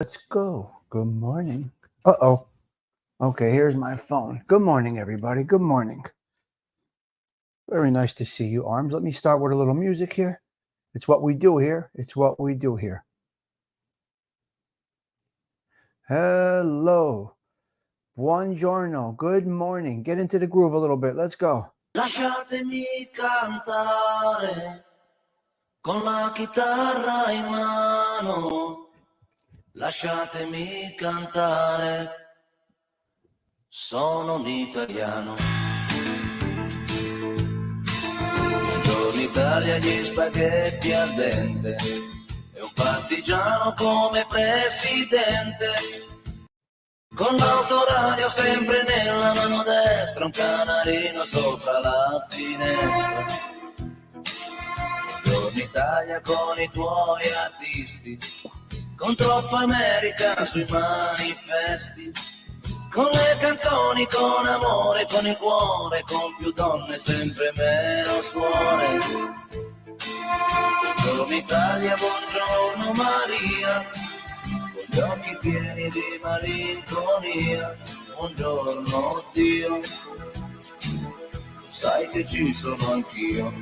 Let's go. Good morning. Uh-oh. Okay, here's my phone. Good morning, everybody. Good morning. Very nice to see you, Arms. Let me start with a little music here. It's what we do here. It's what we do here. Hello. Buongiorno. Good morning. Get into the groove a little bit. Let's go. Lasciatemi cantare con la chitarra in mano, lasciatemi cantare, sono un italiano. Buongiorno Italia, gli spaghetti al dente, e un partigiano come presidente. Con l'autoradio sempre nella mano destra, un canarino sopra la finestra. Buongiorno Italia con i tuoi artisti, con troppa America sui manifesti, con le canzoni, con amore, con il cuore, con più donne, sempre meno suore. Buongiorno Italia, buongiorno Maria, con gli occhi pieni di malinconia. Buongiorno Dio, sai che ci sono anch'io.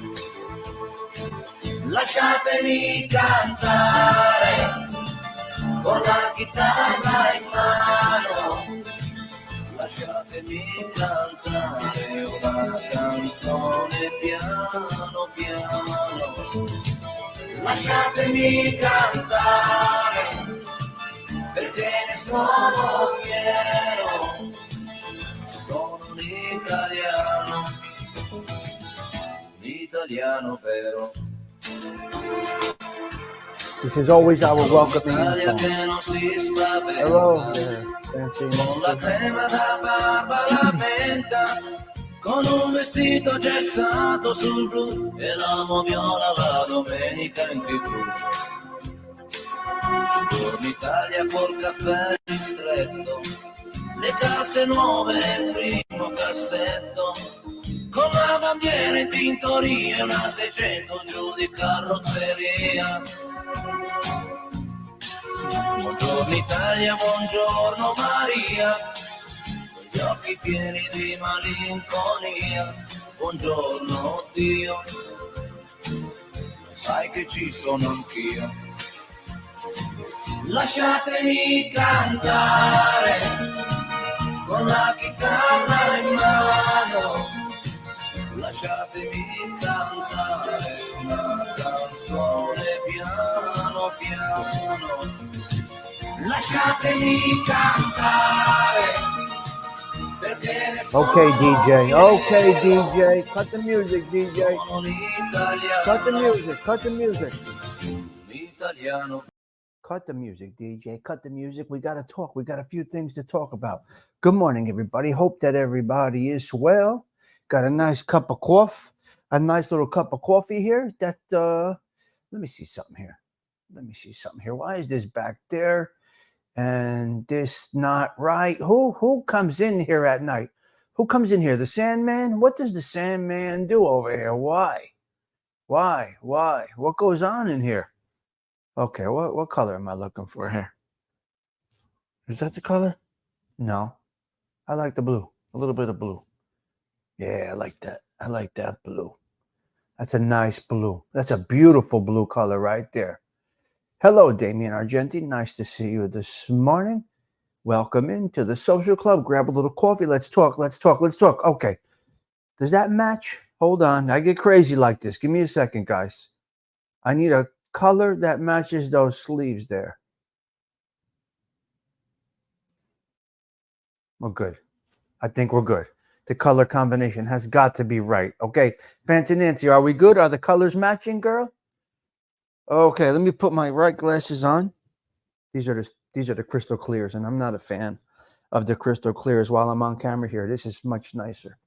Lasciatemi cantare con la chitarra in mano, lasciatemi cantare una canzone piano piano. Lasciatemi cantare perché ne sono fiero, sono un italiano vero. This is always our welcoming song. Hello there, Fancy. Con la crema da barba la menta, con un vestito gessato sul blu, e l'amo viola la domenica in TV. Buongiorno Italia col caffè ristretto, le calze nuove nel primo cassetto, con la bandiera in tintoria e una 600 giù di carrozzeria. Buongiorno Italia, buongiorno Maria, con gli occhi pieni di malinconia. Buongiorno Dio, sai che ci sono anch'io. Lasciatemi cantare con la chitarra in mano, lasciatemi cantare una canzone piano piano. Lasciatemi cantare perché ne sono Okay, DJ. Okay, DJ. Cut the music, DJ. Cut the music. Cut the music. Italiano. Cut the music, DJ. Cut the music. We got to talk. We got a few things to talk about. Good morning, everybody. Hope that everybody is well. Got a nice cup of coffee. A nice little cup of coffee here. Let me see something here. Why is this back there? And this not right? Who comes in here at night? Who comes in here? The Sandman? What does the Sandman do over here? Why? What goes on in here? Okay, what color am I looking for here? Is that the color? No. I like the blue. A little bit of blue. Yeah, I like that. I like that blue. That's a nice blue. That's a beautiful blue color right there. Hello, Damian Argenti. Nice to see you this morning. Welcome into the social club. Grab a little coffee. Let's talk. Okay. Does that match? Hold on. I get crazy like this. Give me a second, guys. I need a color that matches those sleeves there. We're good. I think we're good. The color combination has got to be right. Okay. Fancy Nancy, are we good? Are the colors matching, girl? Okay, let me put my right glasses on. These are the crystal clears, and I'm not a fan of the crystal clears while I'm on camera here. This is much nicer.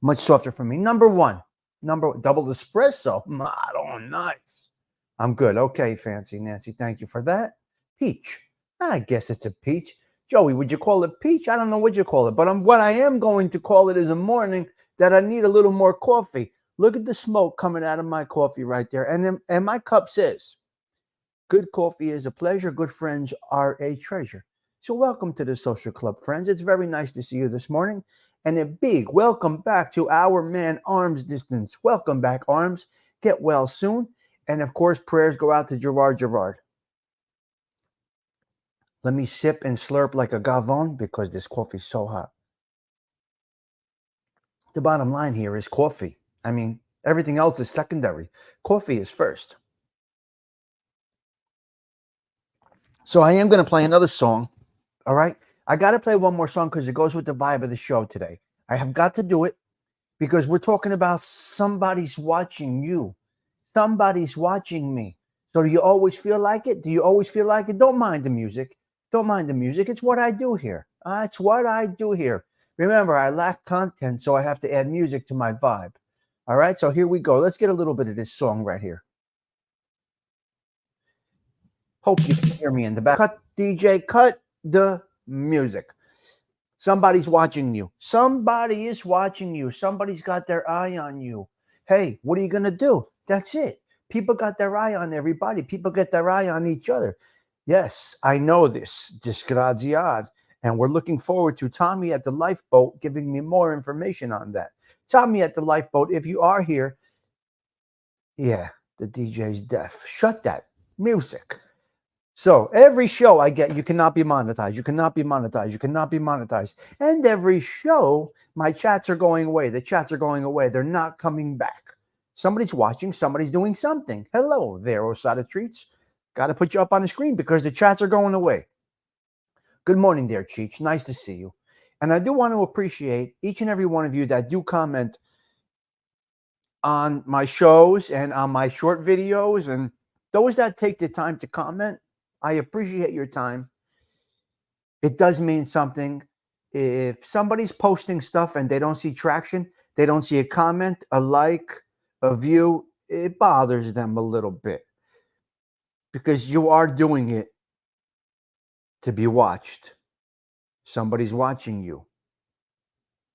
Much softer for me. Number one. Double espresso. Oh, nice. I'm good. Okay, Fancy Nancy. Thank you for that. Peach. I guess it's a peach. Joey, would you call it peach? I don't know what you call it, but what I am going to call it is a morning that I need a little more coffee. Look at the smoke coming out of my coffee right there. And my cup says, Good coffee is a pleasure. Good friends are a treasure. So, welcome to the Social Club, friends. It's very nice to see you this morning. And a big welcome back to our man, Arms Distance. Welcome back, Arms. Get well soon. And of course, prayers go out to Gerard Gerard. Let me sip and slurp like a gavon because this coffee's so hot. The bottom line here is coffee. I mean, everything else is secondary. Coffee is first. So I am going to play another song. All right. I got to play one more song because it goes with the vibe of the show today. I have got to do it because we're talking about somebody's watching you. Somebody's watching me. So do you always feel like it? Do you always feel like it? Don't mind the music. Don't mind the music. It's what I do here. It's what I do here. Remember, I lack content, so I have to add music to my vibe. All right. So here we go. Let's get a little bit of this song right here. Hope you can hear me in the back. Cut, DJ, cut the music. Somebody's watching you. Somebody is watching you. Somebody's got their eye on you. Hey, what are you going to do? That's it. People got their eye on everybody. People get their eye on each other. Yes, I know this. Disgraziad. And we're looking forward to Tommy at the lifeboat giving me more information on that. Tommy at the lifeboat, if you are here, yeah, the DJ's deaf. Shut that music. So every show I get, you cannot be monetized. You cannot be monetized. You cannot be monetized. And every show, my chats are going away. The chats are going away. They're not coming back. Somebody's watching. Somebody's doing something. Hello there, Osada Treats. Got to put you up on the screen because the chats are going away. Good morning there, Cheech. Nice to see you. And I do want to appreciate each and every one of you that do comment on my shows and on my short videos. And those that take the time to comment, I appreciate your time. It does mean something. If somebody's posting stuff and they don't see traction, they don't see a comment, a like, a view, it bothers them a little bit because you are doing it to be watched. Somebody's watching you.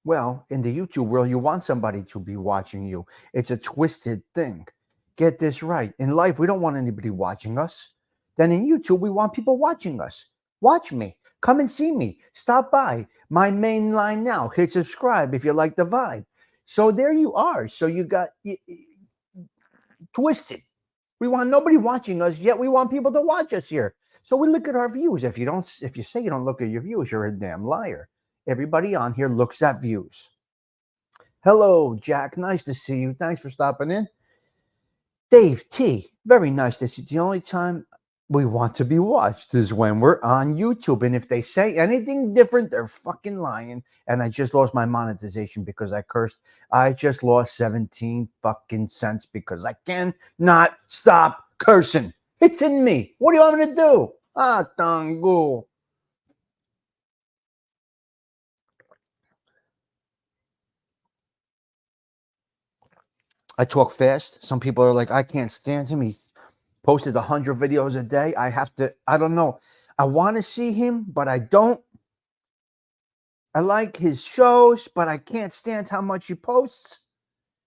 Well, in the YouTube world, you want somebody to be watching you. It's a twisted thing. Get this right. In life, we don't want anybody watching us. Then in YouTube, we want people watching us. Watch me. Come and see me. Stop by. My main line now. Hit subscribe if you like the vibe. So there you are. So you got twisted. We want nobody watching us, yet we want people to watch us here. So we look at our views. If you say you don't look at your views, you're a damn liar. Everybody on here looks at views. Hello, Jack. Nice to see you. Thanks for stopping in. Dave T. Very nice to see you. The only time we want to be watched is when we're on YouTube. And if they say anything different, they're fucking lying. And I just lost my monetization because I cursed. I just lost 17 fucking cents because I cannot stop cursing. It's in me. What do you want me to do? Tango. I talk fast. Some people are like, I can't stand him. He's posted 100 videos a day. I don't know. I want to see him, but I don't. I like his shows, but I can't stand how much he posts.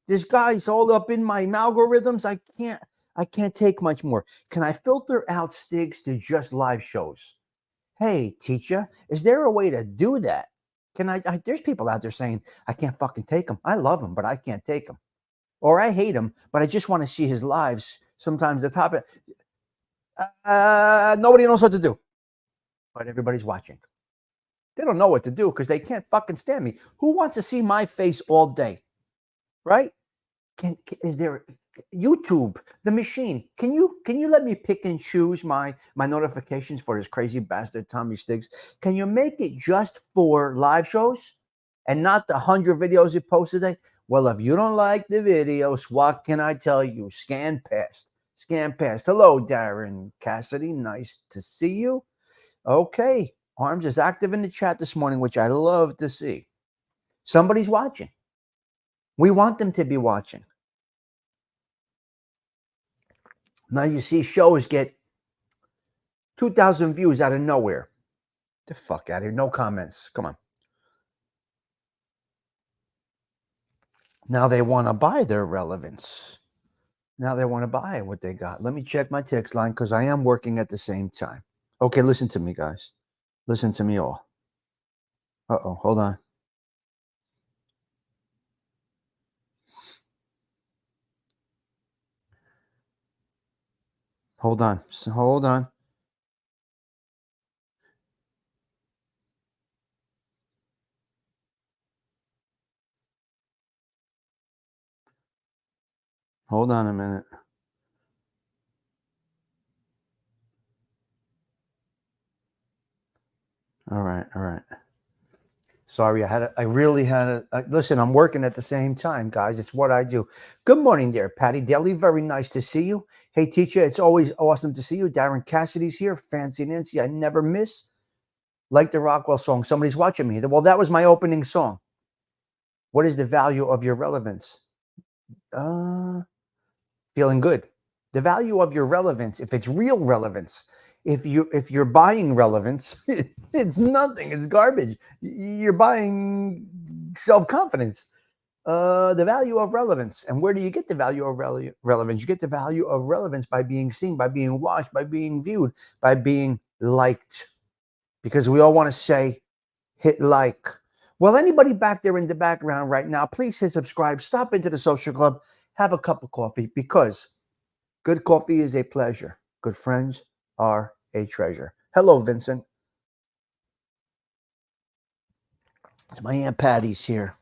This guy's all up in my algorithms. I can't take much more. Can I filter out Stigs to just live shows? Hey, teacher, is there a way to do that? There's people out there saying, I can't fucking take him. I love him, but I can't take him. Or I hate him, but I just want to see his lives. Sometimes the topic, nobody knows what to do, but everybody's watching. They don't know what to do because they can't fucking stand me. Who wants to see my face all day, right? Is there YouTube, the machine? Can you let me pick and choose my notifications for this crazy bastard Tommy Stiggs? Can you make it just for live shows and not the 100 videos you post a day? Well, if you don't like the videos, what can I tell you? Scan past. Hello, Darren Cassidy. Nice to see you. Okay. Arms is active in the chat this morning, which I love to see. Somebody's watching. We want them to be watching. Now you see shows get 2,000 views out of nowhere. The fuck out of here. No comments. Come on. Now they want to buy their relevance. Now they want to buy what they got. Let me check my text line because I am working at the same time. Okay, listen to me, guys. Listen to me all. Uh-oh, hold on. Hold on. Hold on. Hold on a minute. All right, all right. Sorry, I really had a, listen, I'm working at the same time, guys. It's what I do. Good morning there, Patty Daly. Very nice to see you. Hey, teacher, it's always awesome to see you. Darren Cassidy's here. Fancy Nancy, I never miss. Like the Rockwell song. Somebody's watching me. Well, that was my opening song. What is the value of your relevance? Feeling good. The value of your relevance, if it's real relevance, if you're buying relevance, it's nothing. It's garbage. You're buying self-confidence. The value of relevance. And where do you get the value of relevance? You get the value of relevance by being seen, by being watched, by being viewed, by being liked. Because we all want to say, hit like. Well, anybody back there in the background right now, please hit subscribe. Stop into the social club. Have a cup of coffee because good coffee is a pleasure. Good friends are a treasure. Hello, Vincent. It's my Aunt Patty's here.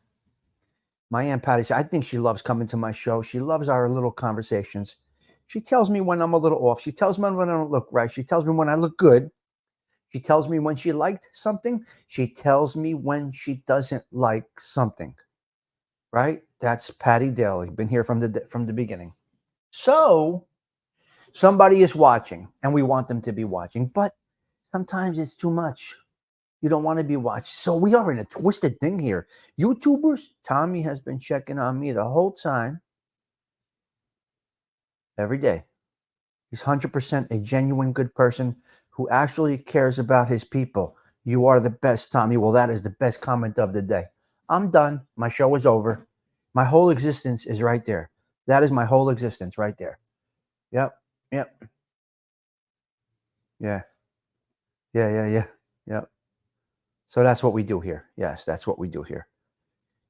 My Aunt Patty's. I think she loves coming to my show. She loves our little conversations. She tells me when I'm a little off. She tells me when I don't look right. She tells me when I look good. She tells me when she liked something. She tells me when she doesn't like something. Right? That's Patty Daly. Been here from the beginning. So somebody is watching, and we want them to be watching, but sometimes it's too much. You don't want to be watched. So we are in a twisted thing here. YouTubers, Tommy has been checking on me the whole time. Every day. He's 100% a genuine good person who actually cares about his people. You are the best, Tommy. Well, that is the best comment of the day. I'm done. My show is over. My whole existence is right there. That is my whole existence right there. Yep. Yep. Yeah. Yep. So that's what we do here. Yes, that's what we do here.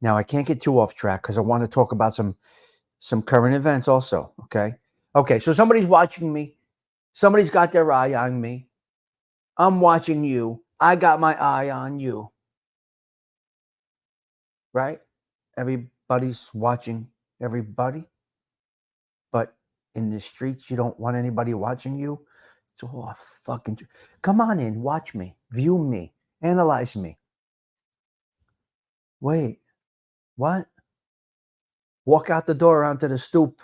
Now, I can't get too off track because I want to talk about some current events also, okay? Okay, so somebody's watching me. Somebody's got their eye on me. I'm watching you. I got my eye on you. Right? Everybody's watching everybody. But in the streets, you don't want anybody watching you. It's all fucking... Come on in. Watch me. View me. Analyze me. Wait. What? Walk out the door onto the stoop.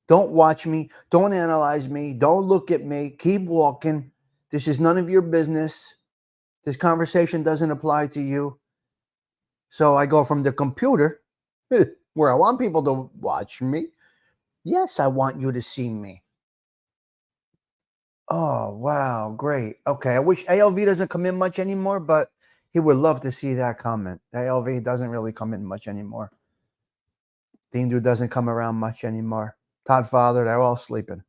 Don't watch me. Don't analyze me. Don't look at me. Keep walking. This is none of your business. This conversation doesn't apply to you. So I go from the computer, where I want people to watch me. Yes, I want you to see me. Oh, wow. Great. Okay. I wish ALV doesn't come in much anymore, but he would love to see that comment. ALV doesn't really come in much anymore. Dean Dude doesn't come around much anymore. Godfather, they're all sleeping.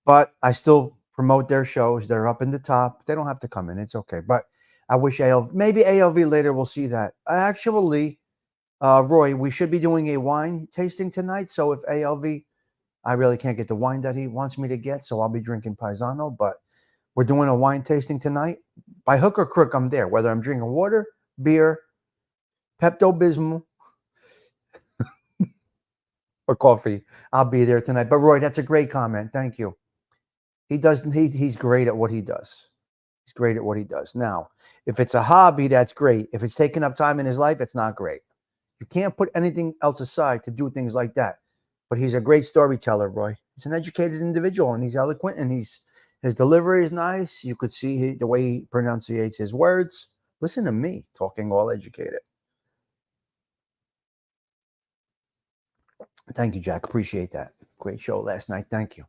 But I still promote their shows. They're up in the top. They don't have to come in. It's okay. But I wish maybe ALV later will see that. Actually, Roy, we should be doing a wine tasting tonight. So if ALV, I really can't get the wine that he wants me to get. So I'll be drinking Paisano. But we're doing a wine tasting tonight. By hook or crook, I'm there. Whether I'm drinking water, beer, Pepto-Bismol, or coffee, I'll be there tonight. But Roy, that's a great comment. Thank you. He's great at what he does. He's great at what he does. Now, if it's a hobby, that's great. If it's taking up time in his life, it's not great. You can't put anything else aside to do things like that. But he's a great storyteller, Roy. He's an educated individual, and he's eloquent, and his delivery is nice. You could see the way he pronunciates his words. Listen to me talking all educated. Thank you, Jack. Appreciate that. Great show last night. Thank you.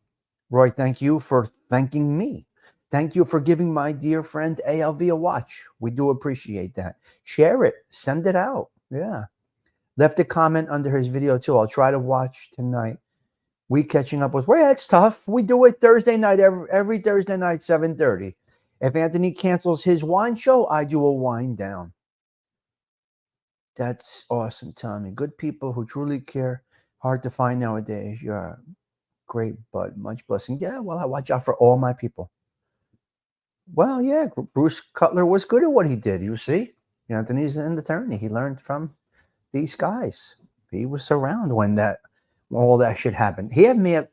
Roy, thank you for thanking me. Thank you for giving my dear friend ALV a watch. We do appreciate that. Share it. Send it out. Yeah. Left a comment under his video, too. I'll try to watch tonight. We catching up with, well, yeah, it's tough. We do it Thursday night, every Thursday night, 7:30. If Anthony cancels his wine show, I do a wine down. That's awesome, Tommy. Good people who truly care. Hard to find nowadays. You're a great bud. Much blessing. Yeah, well, I watch out for all my people. Well, yeah, Bruce Cutler was good at what he did. You see, Anthony's an attorney. He learned from these guys. He was around when all that shit happened. He had me at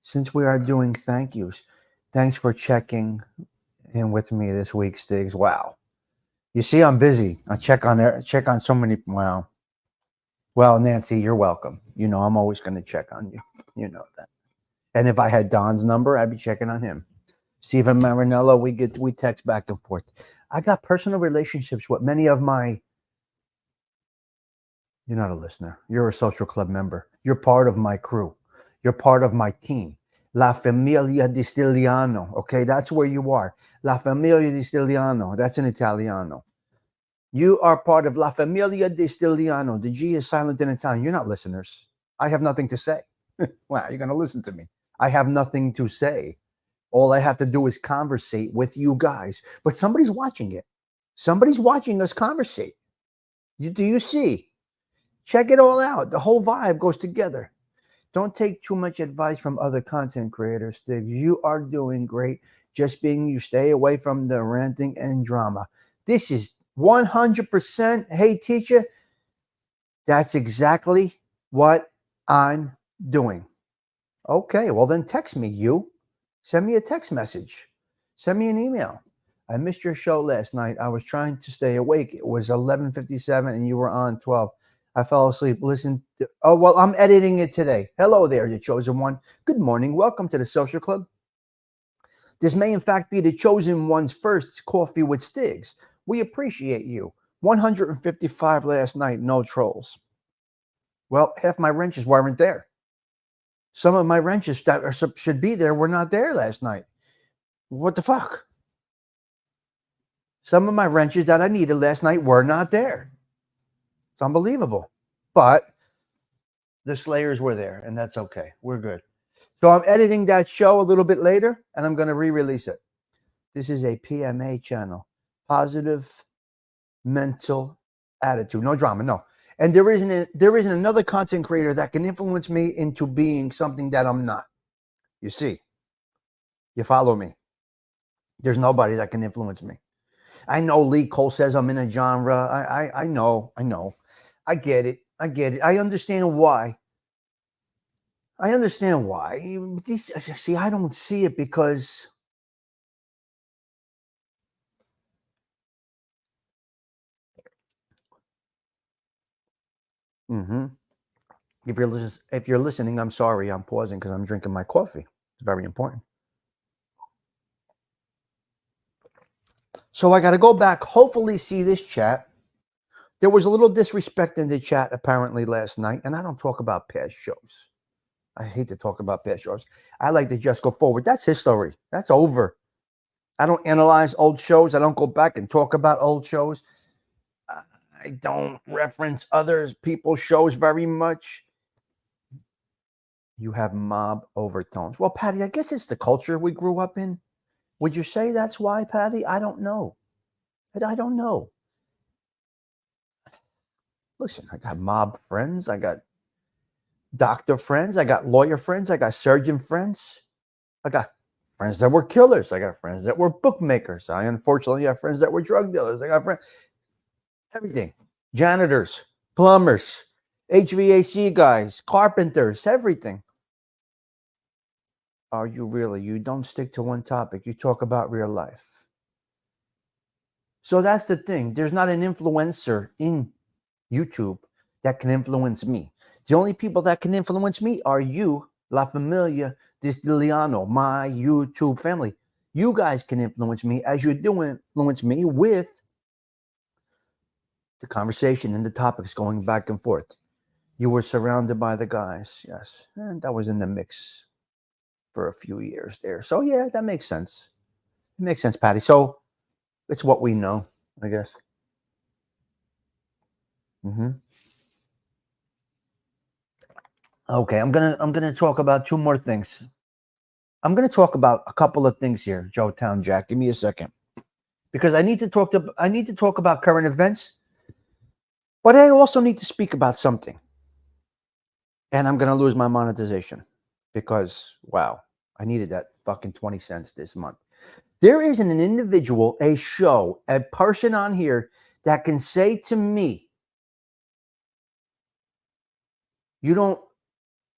since we are doing thank yous. Thanks for checking in with me this week, Stiggs. Wow. You see, I'm busy. I check on so many. Wow. Well, Nancy, you're welcome. You know, I'm always going to check on you. You know that. And if I had Don's number, I'd be checking on him. Stephen Marinello, we text back and forth. I got personal relationships with many of my. You're not a listener. You're a social club member. You're part of my crew. You're part of my team. La Familia di Stigliano. Okay, that's where you are. La Familia di Stigliano. That's in Italiano. You are part of La Familia di Stigliano. The G is silent in Italian. You're not listeners. I have nothing to say. Wow, you're going to listen to me. I have nothing to say. All I have to do is conversate with you guys. But somebody's watching it. Somebody's watching us conversate. Do you see? Check it all out. The whole vibe goes together. Don't take too much advice from other content creators, Stig. You are doing great. Just being you, stay away from the ranting and drama. This is 100%. Hey, teacher, that's exactly what I'm doing. Okay, well then text me, you. Send me a text message. Send me an email. I missed your show last night. I was trying to stay awake. It was 11:57 and you were on 12. I fell asleep. Listen. Oh, well, I'm editing it today. Hello there, the chosen one. Good morning. Welcome to the Social Club. This may, in fact, be the chosen one's first coffee with Stiggs. We appreciate you. 155 last night, no trolls. Well, half my wrenches weren't there. Some of my wrenches that should be there were not there last night. What the fuck? Some of my wrenches that I needed last night were not there. It's unbelievable. But the Slayers were there, and that's okay. We're good. So I'm editing that show a little bit later, and I'm going to re-release it. This is a PMA channel. Positive mental attitude. No drama, no. And there isn't another content creator that can influence me into being something that I'm not. You see? You follow me? There's nobody that can influence me. I know Lee Cole says I'm in a genre. I know. I get it. I understand why. See, I don't see it because if you're listening, I'm sorry. I'm pausing because I'm drinking my coffee. It's very important. So I got to go back, hopefully see this chat. There was a little disrespect in the chat apparently last night, and I don't talk about past shows. I hate to talk about past shows. I like to just go forward. That's history. That's over. I don't analyze old shows. I don't go back and talk about old shows. I don't reference other people's shows very much. You have mob overtones. Well, Patty, I guess it's the culture we grew up in. Would you say that's why, Patty? I don't know. I don't know. Listen, I got mob friends. I got doctor friends. I got lawyer friends. I got surgeon friends. I got friends that were killers. I got friends that were bookmakers. I unfortunately have friends that were drug dealers. I got friends. Everything. Janitors, plumbers, HVAC guys, carpenters, everything. Are you really? You don't stick to one topic. You talk about real life. So that's the thing. There's not an influencer in YouTube that can influence me. The only people that can influence me are you, La Familia Distiliano, my YouTube family. You guys can influence me as you do influence me with the conversation and the topics going back and forth. You were surrounded by the guys, yes. And that was in the mix for a few years there. So yeah, that makes sense. It makes sense, Patty. So it's what we know, I guess. Okay, I'm gonna talk about two more things. I'm gonna talk about a couple of things here, Joe Town Jack. Give me a second. Because I need to talk about current events, but I also need to speak about something. And I'm gonna lose my monetization because wow, I needed that fucking 20 cents this month. There isn't an individual, a show, a person on here that can say to me, you don't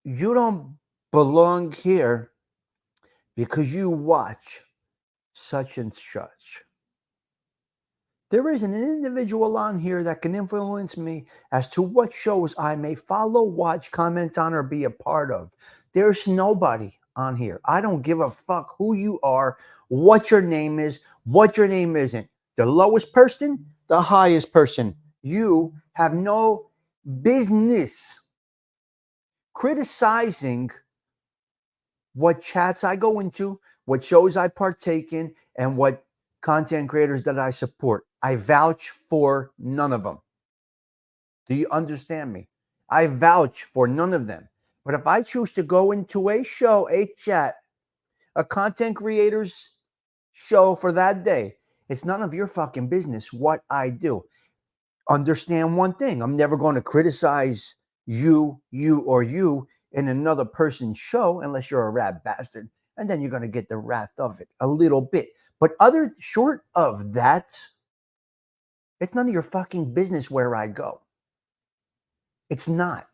you don't belong here because you watch such and such. There isn't an individual on here that can influence me as to what shows I may follow, watch, comment on, or be a part of. There's nobody on here. I don't give a fuck who you are, what your name is, what your name isn't. The lowest person, the highest person. You have no business criticizing what chats I go into, what shows I partake in, and what content creators that I support. I vouch for none of them. Do you understand me? I vouch for none of them. But if I choose to go into a show, a chat, a content creator's show for that day, it's none of your fucking business what I do. Understand one thing. I'm never going to criticize you, or you in another person's show unless you're a rat bastard. And then you're going to get the wrath of it a little bit. But other short of that, it's none of your fucking business where I go. It's not.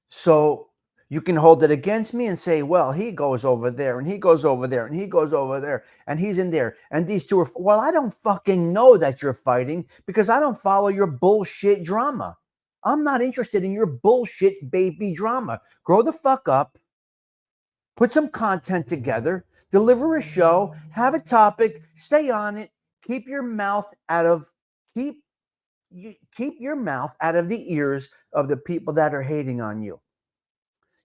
So you can hold it against me and say, well, he goes over there and he goes over there and he goes over there and he's in there. And these two are, well, I don't fucking know that you're fighting because I don't follow your bullshit drama. I'm not interested in your bullshit baby drama. Grow the fuck up, put some content together, deliver a show, have a topic, stay on it, keep your mouth out of, keep your mouth out of the ears of the people that are hating on you.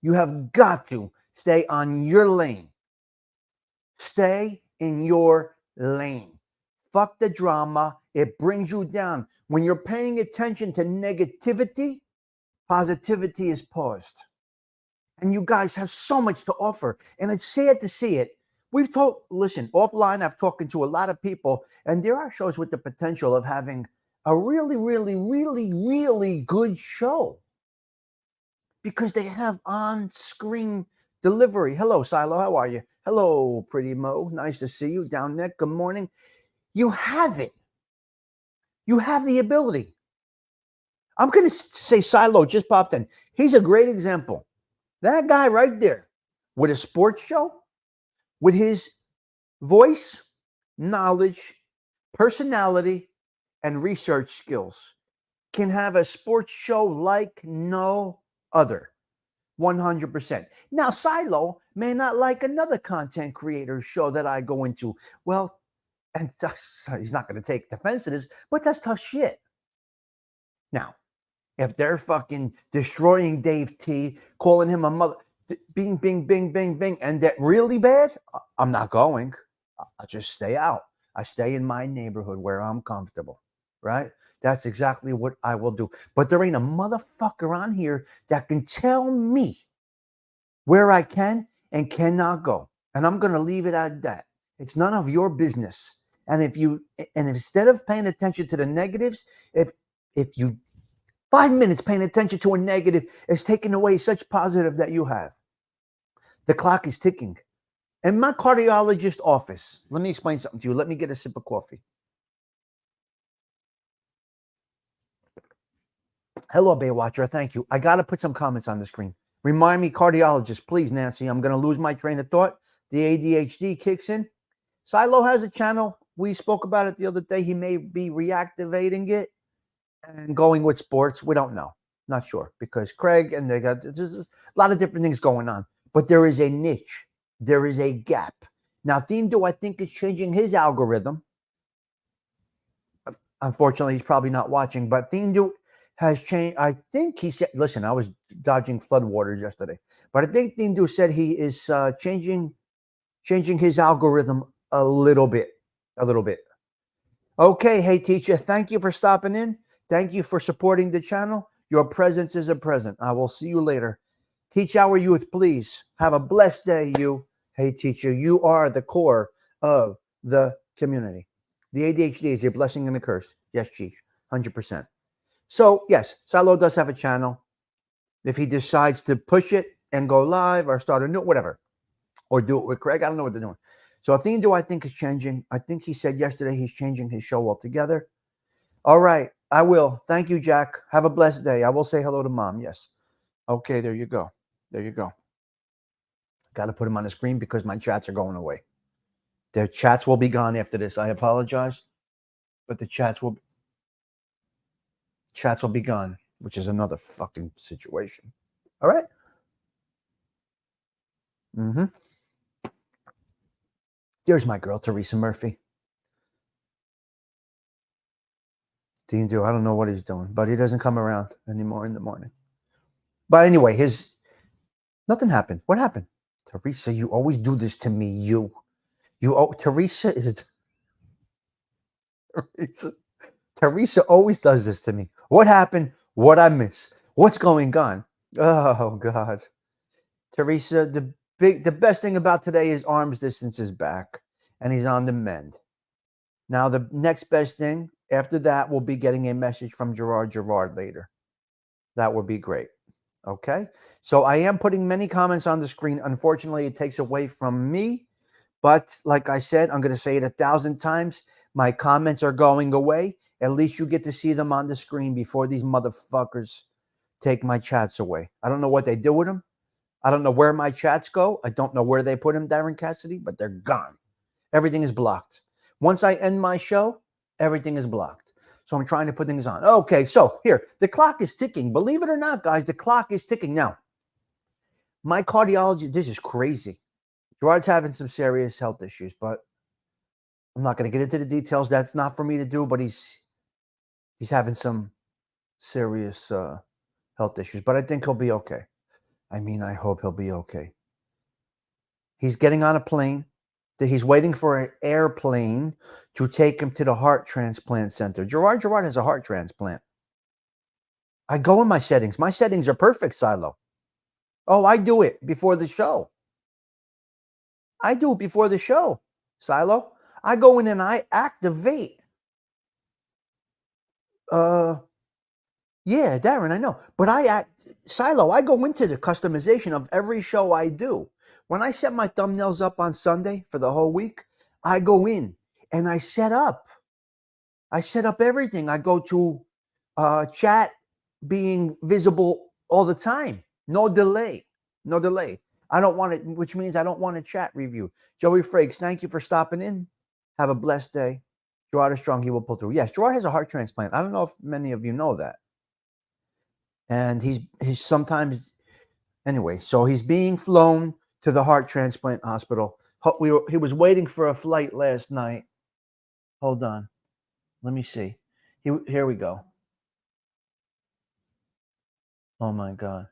You have got to stay on your lane. Stay in your lane. Fuck the drama. It brings you down. When you're paying attention to negativity, positivity is paused. And you guys have so much to offer. And it's sad to see it. Listen, offline, I've talked to a lot of people, and there are shows with the potential of having a really, really, really, really good show because they have on-screen delivery. Hello, Silo. How are you? Hello, Pretty Mo. Nice to see you down there. Good morning. You have it. You have the ability. I'm going to say Silo just popped in. He's a great example. That guy right there with a sports show, with his voice, knowledge, personality, and research skills, can have a sports show like no other. 100%. Now, Silo may not like another content creator show that I go into. Well, and he's not going to take offense to this, but that's tough shit. Now, if they're fucking destroying Dave T, calling him a mother, bing, bing, bing, bing, bing, and that really bad, I'm not going. I'll just stay out. I stay in my neighborhood where I'm comfortable, right? That's exactly what I will do. But there ain't a motherfucker on here that can tell me where I can and cannot go. And I'm going to leave it at that. It's none of your business. And instead of paying attention to the negatives, if you 5 minutes paying attention to a negative is taking away such positive that you have. The clock is ticking. In my cardiologist office, let me explain something to you. Let me get a sip of coffee. Hello, Baywatcher. Thank you. I got to put some comments on the screen. Remind me, cardiologist, please, Nancy. I'm going to lose my train of thought. The ADHD kicks in. Silo has a channel. We spoke about it the other day. He may be reactivating it and going with sports. We don't know. Not sure because Craig and they got there's a lot of different things going on. But there is a niche. There is a gap. Now, Theme I think is changing his algorithm. Unfortunately, he's probably not watching, but Theme has changed. I think he said, listen, I was dodging floodwaters yesterday, but I think Theme said he is changing his algorithm a little bit. Okay, hey teacher, thank you for stopping in. Thank you for supporting the channel. Your presence is a present. I will see you later. Teach our youth, please. Have a blessed day, you. Hey, teacher, you are the core of the community. The ADHD is a blessing and a curse. Yes, Chief, 100%. So, yes, Silo does have a channel. If he decides to push it and go live or start a new, whatever, or do it with Craig, I don't know what they're doing. So, Athene, I think is changing. I think he said yesterday he's changing his show altogether. All right, I will. Thank you, Jack. Have a blessed day. I will say hello to Mom. Yes. Okay, there you go. There you go. Got to put them on the screen because my chats are going away. Their chats will be gone after this. I apologize, but the chats will be gone, which is another fucking situation. All right. Mm-hmm. There's my girl, Teresa Murphy. Dean I don't know what he's doing, but he doesn't come around anymore in the morning. But anyway, nothing happened. What happened? Teresa, you always do this to me. Teresa always does this to me. What happened? What I miss? What's going on? Oh God. Teresa, the best thing about today is arm's distance is back and he's on the mend. Now the next best thing after that will be getting a message from Gerard later. That would be great. Okay. So I am putting many comments on the screen. Unfortunately, it takes away from me. But like I said, I'm going to say it 1,000 times. My comments are going away. At least you get to see them on the screen before these motherfuckers take my chats away. I don't know what they do with them. I don't know where my chats go. I don't know where they put them, Darren Cassidy, but they're gone. Everything is blocked. Once I end my show, everything is blocked. So I'm trying to put things on. Okay, so here, the clock is ticking. Believe it or not, guys, the clock is ticking. Now, my cardiology, this is crazy. Gerard's having some serious health issues, but I'm not going to get into the details. That's not for me to do, but he's having some serious health issues. But I think he'll be okay. I mean, I hope he'll be okay. He's getting on a plane. He's waiting for an airplane to take him to the heart transplant center. Gerard has a heart transplant. I go in my settings. My settings are perfect, Silo. Oh, I do it before the show. Silo. I go in and I activate. Yeah, Darren, I know. But Silo, I go into the customization of every show I do. When I set my thumbnails up on Sunday for the whole week, I go in and I set up everything. I go to chat being visible all the time. No delay. I don't want it, which means I don't want a chat review. Joey Frakes, thank you for stopping in. Have a blessed day. Gerard is strong. He will pull through. Yes, Gerard has a heart transplant. I don't know if many of you know that. And he's sometimes, anyway, so he's being flown to the heart transplant hospital. He was waiting for a flight last night. Hold on. Let me see. Here we go. Oh, my God.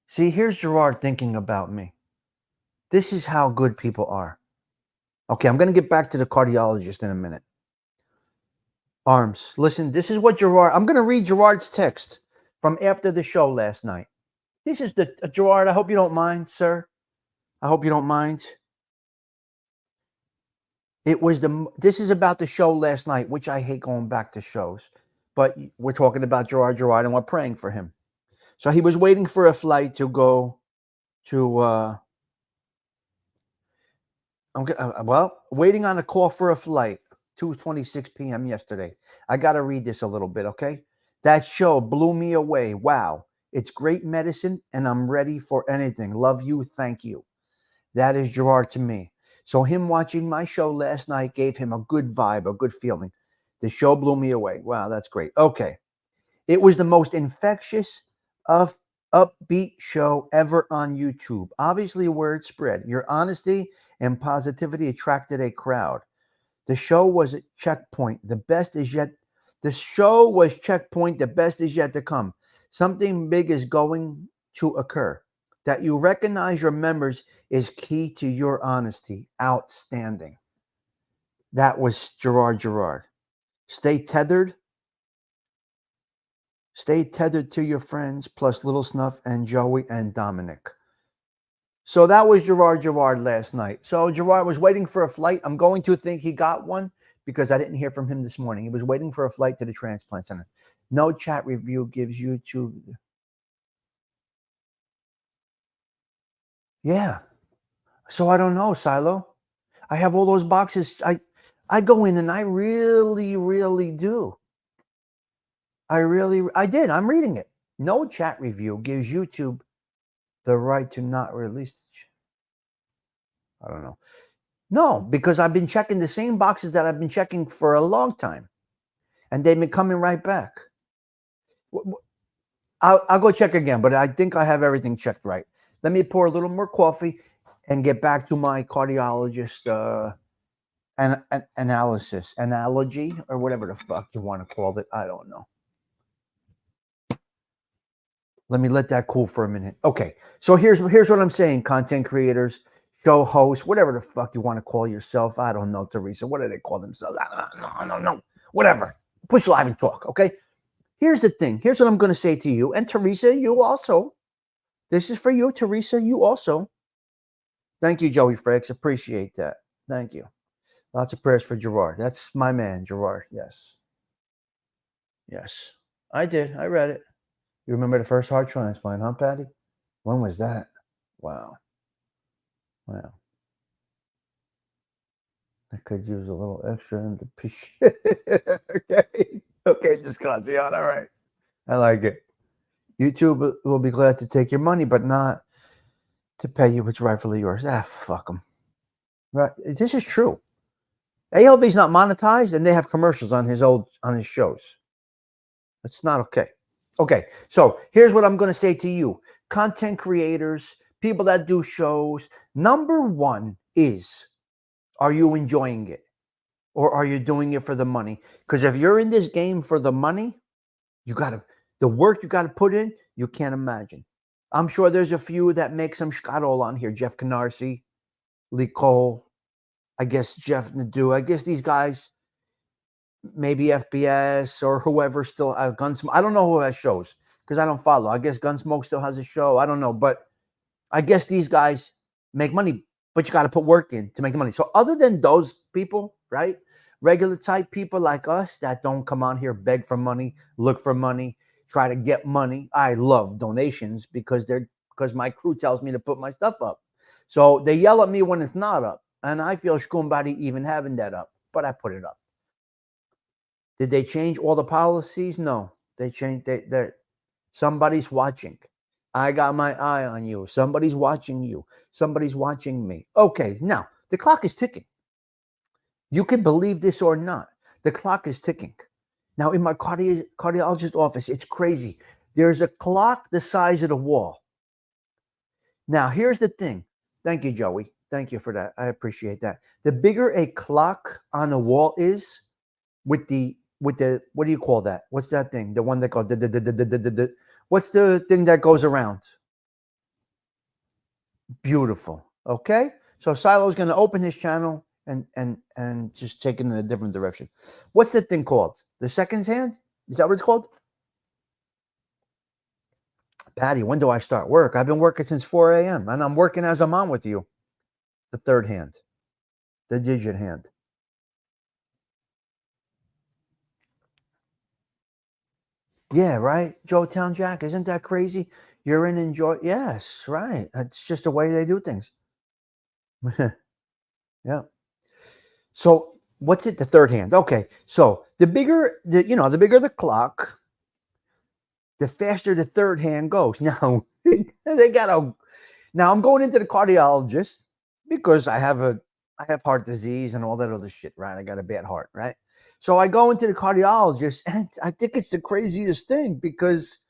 See, here's Gerard thinking about me. This is how good people are. Okay, I'm going to get back to the cardiologist in a minute. Arms. Listen, this is what I'm going to read Gerard's text from after the show last night. This is Gerard, I hope you don't mind, sir. I hope you don't mind. This is about the show last night, which I hate going back to shows. But we're talking about Gerard, and we're praying for him. So he was waiting for a flight to go to, waiting on a call for a flight, 2:26 p.m. yesterday. I got to read this a little bit, okay? That show blew me away. Wow. It's great medicine, and I'm ready for anything. Love you. Thank you. That is Gerard to me. So him watching my show last night gave him a good vibe, a good feeling. The show blew me away. Wow, that's great. Okay. It was the most infectious, upbeat show ever on YouTube. Obviously, word spread. Your honesty and positivity attracted a crowd. The show was a checkpoint. The best is yet to come. Something big is going to occur. That you recognize your members is key to your honesty. Outstanding. That was Gerard. Stay tethered. Stay tethered to your friends, plus Little Snuff and Joey and Dominic. So that was Gerard last night. So Gerard was waiting for a flight. I'm going to think he got one because I didn't hear from him this morning. He was waiting for a flight to the transplant center. No chat review gives YouTube. Yeah. So I don't know, Silo. I have all those boxes. I go in and I really do. I did. I'm reading it. No chat review gives YouTube the right to not release. I don't know. No, because I've been checking the same boxes that I've been checking for a long time, and they've been coming right back. I'll go check again, but I think I have everything checked right. Let me pour a little more coffee and get back to my cardiologist analogy, or whatever the fuck you want to call it. I don't know. Let me let that cool for a minute. Okay, so here's what I'm saying, content creators, show hosts, whatever the fuck you want to call yourself. I don't know, Teresa. What do they call themselves? I don't know. Whatever. Push live and talk, okay? Here's the thing. Here's what I'm going to say to you. And Teresa, you also. This is for you, Teresa. You also. Thank you, Joey Frakes. Appreciate that. Thank you. Lots of prayers for Gerard. That's my man, Gerard. Yes. Yes. I did. I read it. You remember the first heart transplant, huh, Patty? When was that? Wow. Wow. I could use a little extra in the piece. Okay. Okay, Descansion. All right. I like it. YouTube will be glad to take your money, but not to pay you what's rightfully yours. Fuck them. Right. This is true. ALB's not monetized, and they have commercials on his shows. That's not okay. Okay, so here's what I'm going to say to you. Content creators, people that do shows, number one is, are you enjoying it? Or are you doing it for the money? Because if you're in this game for the money, the work you got to put in, you can't imagine. I'm sure there's a few that make some shkadol on here. Jeff Canarsie, Lee Cole, I guess Jeff Nadeau. I guess these guys, maybe FBS or whoever still have Gunsmoke. I don't know who has shows because I don't follow. I guess Gunsmoke still has a show. I don't know. But I guess these guys make money, but you got to put work in to make the money. So other than those people, right? Regular type people like us that don't come on here, beg for money, look for money, try to get money. I love donations because my crew tells me to put my stuff up. So they yell at me when it's not up. And I feel shkumbadi even having that up, but I put it up. Did they change all the policies? No, they changed. Somebody's watching. I got my eye on you. Somebody's watching you. Somebody's watching me. Okay, now the clock is ticking. You can believe this or not. The clock is ticking. Now in my cardiologist office, it's crazy. There's a clock the size of the wall. Now here's the thing. Thank you, Joey. Thank you for that. I appreciate that. The bigger a clock on the wall is, with the what do you call that? What's that thing? The one that goes what's the thing that goes around? Beautiful. Okay? So Silo's going to open his channel and just take it in a different direction. What's that thing called? The seconds hand? Is that what it's called? Patty, when do I start work? I've been working since 4 a.m. and I'm working as I'm on with you. The third hand. The digit hand. Yeah, right? Joe Town Jack, isn't that crazy? You're in enjoy. Yes, right. It's just the way they do things. Yeah. So what's it? The third hand. Okay. So the bigger the clock, the faster the third hand goes. Now now I'm going into the cardiologist because I have heart disease and all that other shit, right? I got a bad heart, right? So I go into the cardiologist, and I think it's the craziest thing because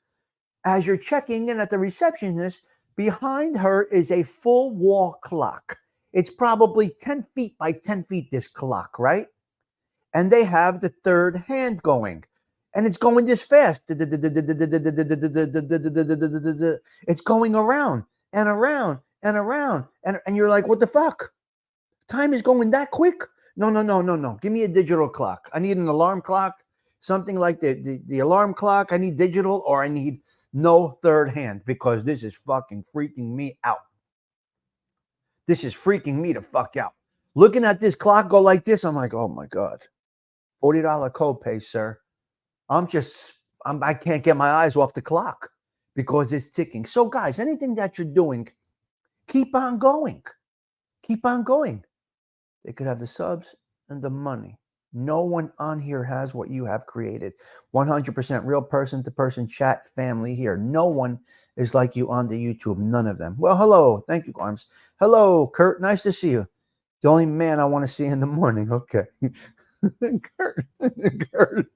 as you're checking in at the receptionist, behind her is a full wall clock. It's probably 10 feet by 10 feet, this clock, right? And they have the third hand going. And it's going this fast. It's going around and around and around. And you're like, what the fuck? Time is going that quick? No. Give me a digital clock. I need an alarm clock. something like the alarm clock. I need digital, or I need no third hand, because this is fucking freaking me out. This is freaking me the fuck out. Looking at this clock go like this, I'm like, oh my God. $40 copay, sir. I can't get my eyes off the clock because it's ticking. So guys, anything that you're doing, keep on going. Keep on going. They could have the subs and the money. No one on here has what you have created. 100% real person to person chat family here. No one is like you on the YouTube. None of them. Well, hello. Thank you, Arms. Hello, Kurt. Nice to see you. The only man I want to see in the morning. Okay. Kurt. Kurt.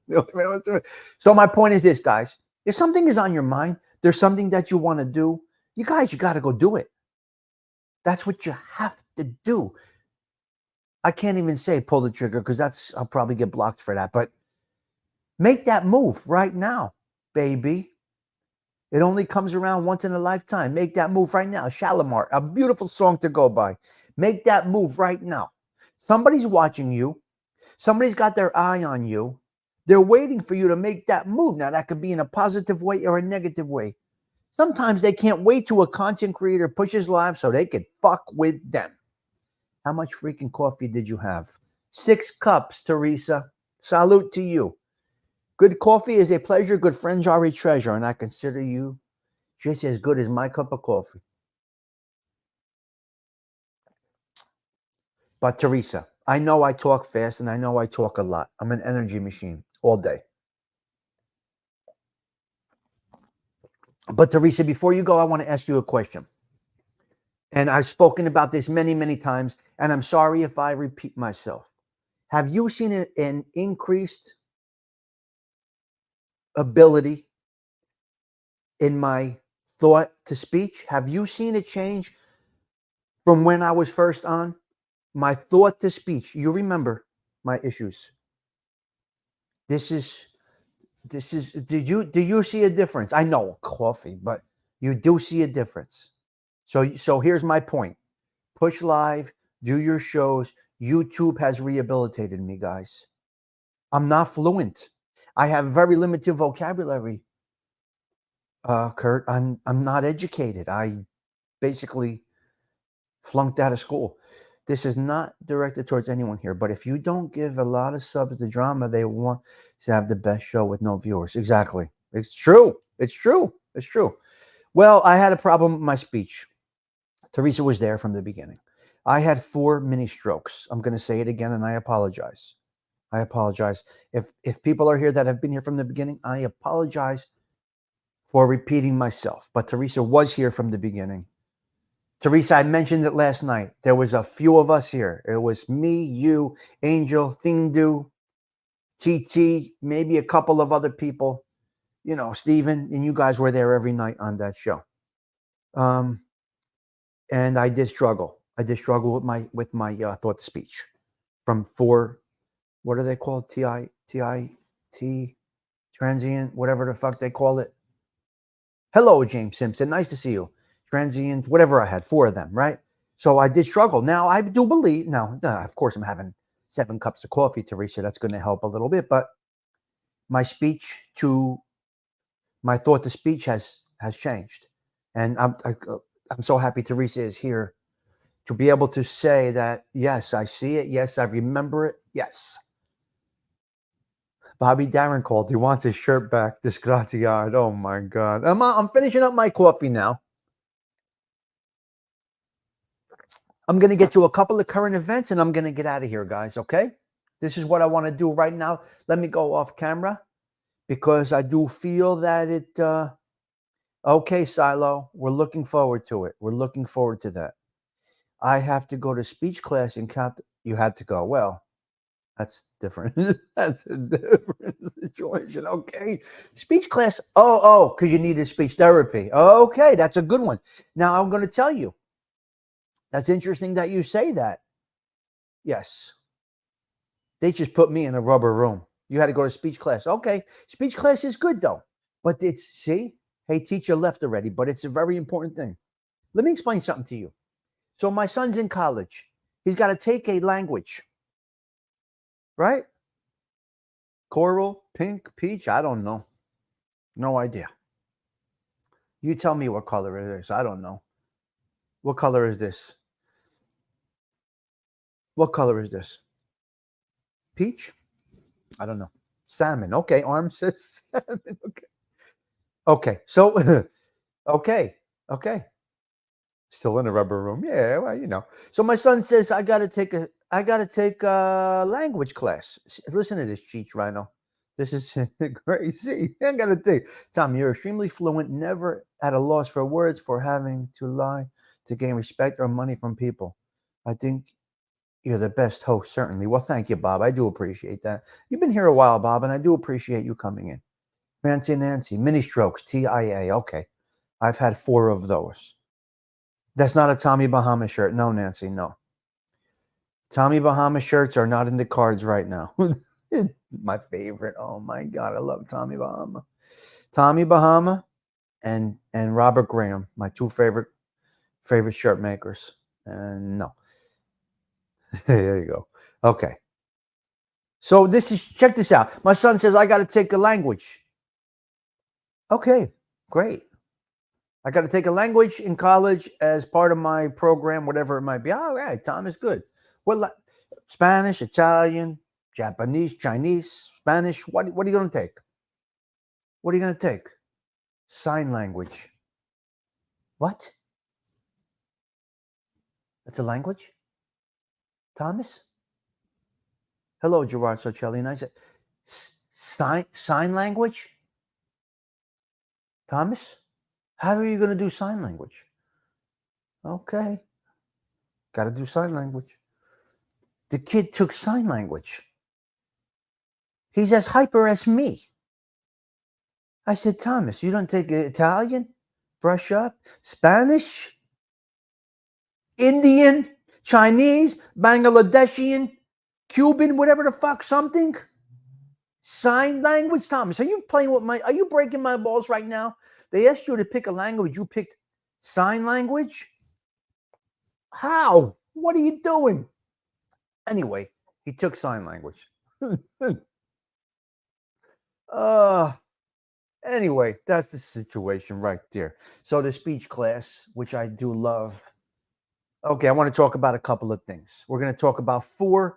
So my point is this, guys. If something is on your mind, there's something that you want to do, you got to go do it. That's what you have to do. I can't even say pull the trigger because I'll probably get blocked for that. But make that move right now, baby. It only comes around once in a lifetime. Make that move right now. Shalimar, a beautiful song to go by. Make that move right now. Somebody's watching you. Somebody's got their eye on you. They're waiting for you to make that move. Now, that could be in a positive way or a negative way. Sometimes they can't wait till a content creator pushes live so they can fuck with them. How much freaking coffee did you have? 6 cups, Teresa. Salute to you. Good coffee is a pleasure. Good friends are a treasure. And I consider you just as good as my cup of coffee. But Teresa, I know I talk fast and I know I talk a lot. I'm an energy machine all day. But Teresa, before you go, I want to ask you a question. And I've spoken about this many, many times, and I'm sorry if I repeat myself. Have you seen an increased ability in my thought to speech? Have you seen a change from when I was first on? My thought to speech. You remember my issues. Do you see a difference? I know coffee, but you do see a difference. So here's my point. Push live, do your shows. YouTube has rehabilitated me, guys. I'm not fluent. I have very limited vocabulary. Kurt, I'm not educated. I basically flunked out of school. This is not directed towards anyone here, but if you don't give a lot of subs to drama, they want to have the best show with no viewers. Exactly. It's true. It's true. It's true. Well, I had a problem with my speech. Teresa was there from the beginning. I had 4 mini strokes. I'm going to say it again, and I apologize. I apologize. If people are here that have been here from the beginning, I apologize for repeating myself. But Teresa was here from the beginning. Teresa, I mentioned it last night. There was a few of us here. It was me, you, Angel, Thingdu, TT, maybe a couple of other people, you know, Steven, and you guys were there every night on that show. And I did struggle. I did struggle with my thought to speech from 4. What are they called? TIT, transient, whatever the fuck they call it. Hello, James Simpson. Nice to see you. Transient, whatever I had, 4 of them, right? So I did struggle. Now, I do believe, now, of course, I'm having 7 cups of coffee, Teresa. That's going to help a little bit. But my speech to, my thought to speech has changed. And I'm so happy Teresa is here to be able to say that, yes, I see it. Yes, I remember it. Yes. Bobby Darren called. He wants his shirt back. Disgraziad. Oh, my God. I'm finishing up my coffee now. I'm going to get to a couple of current events, and I'm going to get out of here, guys, okay? This is what I want to do right now. Let me go off camera because I do feel that it okay, Silo, we're looking forward to it. We're looking forward to that. I have to go to speech class and count. You had to go. Well, that's different. That's a different situation. Okay. Speech class. Oh, because you needed speech therapy. Okay, that's a good one. Now I'm going to tell you. That's interesting that you say that. Yes. They just put me in a rubber room. You had to go to speech class. Okay. Speech class is good though. But see, hey, teacher left already, but it's a very important thing. Let me explain something to you. So my son's in college. He's got to take a language, right? Coral, pink, peach. I don't know. No idea. You tell me what color it is. I don't know. What color is this? What color is this? Peach? I don't know. Salmon. Okay. Arm says salmon. Okay. Okay. So, okay. Okay. Still in the rubber room. Yeah. Well, you know. So my son says I got to take a language class. Listen to this, Cheech Rhino. This is crazy. I got to think. Tom, you're extremely fluent, never at a loss for words, for having to lie to gain respect or money from people. I think you're the best host, certainly. Well, thank you, Bob. I do appreciate that. You've been here a while, Bob, and I do appreciate you coming in. Fancy Nancy, mini strokes, TIA. Okay. I've had 4 of those. That's not a Tommy Bahama shirt. No, Nancy, no. Tommy Bahama shirts are not in the cards right now. My favorite. Oh my God, I love Tommy Bahama. Tommy Bahama and Robert Graham, my 2 favorite shirt makers. And no. There you go. Okay. So check this out. My son says I got to take a language. Okay, great. I got to take a language in college as part of my program, whatever it might be. All right, Tom is good. What? Spanish, Italian, Japanese, Chinese, Spanish. What are you going to take? What are you going to take? Sign language. What? That's a language? Thomas? Hello, Gerard Socelli. And I said, sign language? Thomas? How are you going to do sign language? Okay. Got to do sign language. The kid took sign language. He's as hyper as me. I said, Thomas, you don't take Italian? Brush up? Spanish? Indian? Chinese? Bangladeshian? Cuban? Whatever the fuck, something? Sign language? Thomas, are you breaking my balls right now? They asked you to pick a language. You picked sign language? How? What are you doing? Anyway, he took sign language. Anyway, that's the situation right there. So the speech class, which I do love. Okay, I want to talk about a couple of things. We're going to talk about 5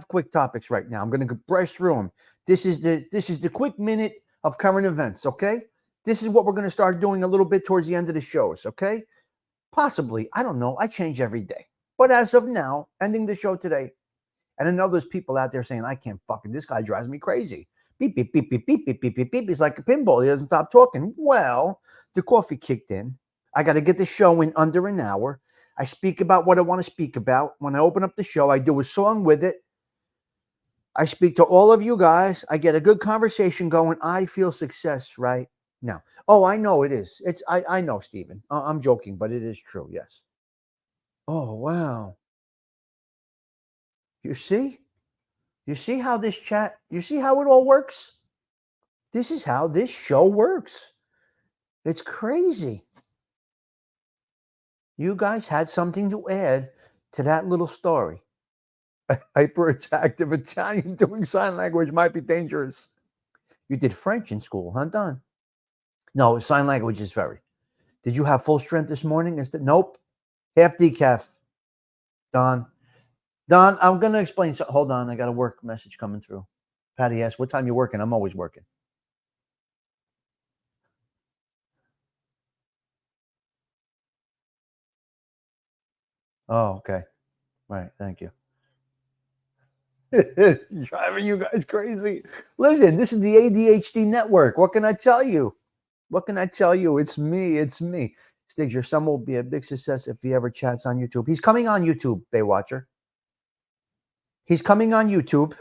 quick topics right now. I'm going to brush through them. This is the quick minute of current events, okay? This is what we're going to start doing a little bit towards the end of the shows, okay? Possibly, I don't know. I change every day. But as of now, ending the show today, and I know there's people out there saying, I can't fucking, this guy drives me crazy. Beep, beep, beep, beep, beep, beep, beep, beep, beep. He's like a pinball. He doesn't stop talking. Well, the coffee kicked in. I got to get the show in under an hour. I speak about what I want to speak about. When I open up the show, I do a song with it. I speak to all of you guys. I get a good conversation going. I feel success right now. Oh, I know it is. I know, Stephen. I'm joking, but it is true. Yes. Oh, wow. You see? You see how this chat, you see how it all works? This is how this show works. It's crazy. You guys had something to add to that little story. A hyperactive Italian doing sign language might be dangerous. You did French in school, huh, Don? No, sign language is very. Did you have full strength this morning? Nope. Half decaf. Don, I'm going to explain. Hold on. I got a work message coming through. Patty asked, what time you working? I'm always working. Oh, okay. Right. Thank you. Driving you guys crazy. Listen, this is the ADHD network. What can I tell you? It's me. Stiggs, your son will be a big success if he ever chats on YouTube. He's coming on YouTube, Baywatcher. He's coming on YouTube.